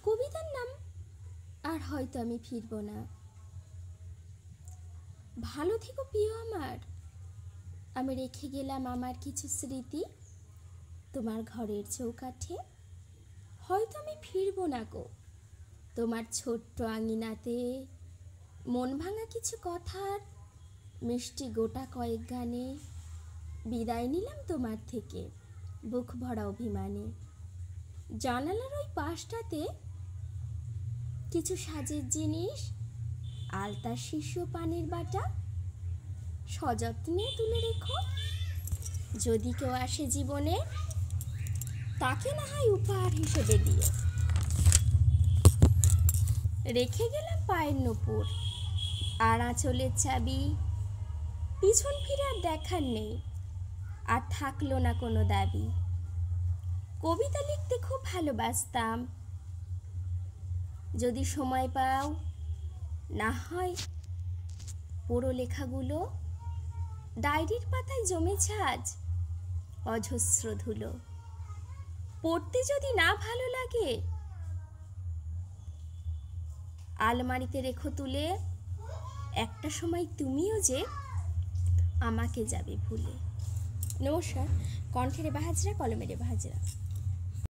কবিতার নাম আর হয়তো আমি ফিরব না। ভালো থেকো প্রিয় আমার, আমি রেখে গেলাম আমার কিছু স্মৃতি তোমার ঘরের চৌকাঠে। হয়তো আমি ফিরব না গো, তোমার ছোট্ট আঙিনাতে মন ভাঙা কিছু কথার মিষ্টি গোটা কয়েক গানে বিদায় নিলাম তোমার থেকে বুক ভরা অভিমানে। জানালার ওই পাশটাতে কিছু সাজের জিনিস, আলতা, শিশু, পানির বাটা সযত্নে তুলে রেখো। যদি কেউ আসে জীবনে তাকে না হয় উপহার হিসেবে দিও। রেখে গেলাম পায়ের নূপুর আর আঁচলের চাবি, পিছন ফিরে আর দেখার নেই, আর থাকলো না কোনো দাবি। কবিতা লিখতে খুব ভালোবাসতাম, যদি সময় পাও না হয় পুরো লেখাগুলো ডায়েরির পাতায় জমেছে আজ অজস্র ধুলো। পড়তে যদি না ভালো লাগে আলমারিতে রেখো তুলে, একটা সময় তুমিও যে আমাকে যাবে ভুলে। নমস্কার, কণ্ঠের বাহাজরা, কলমের বাহাজরা।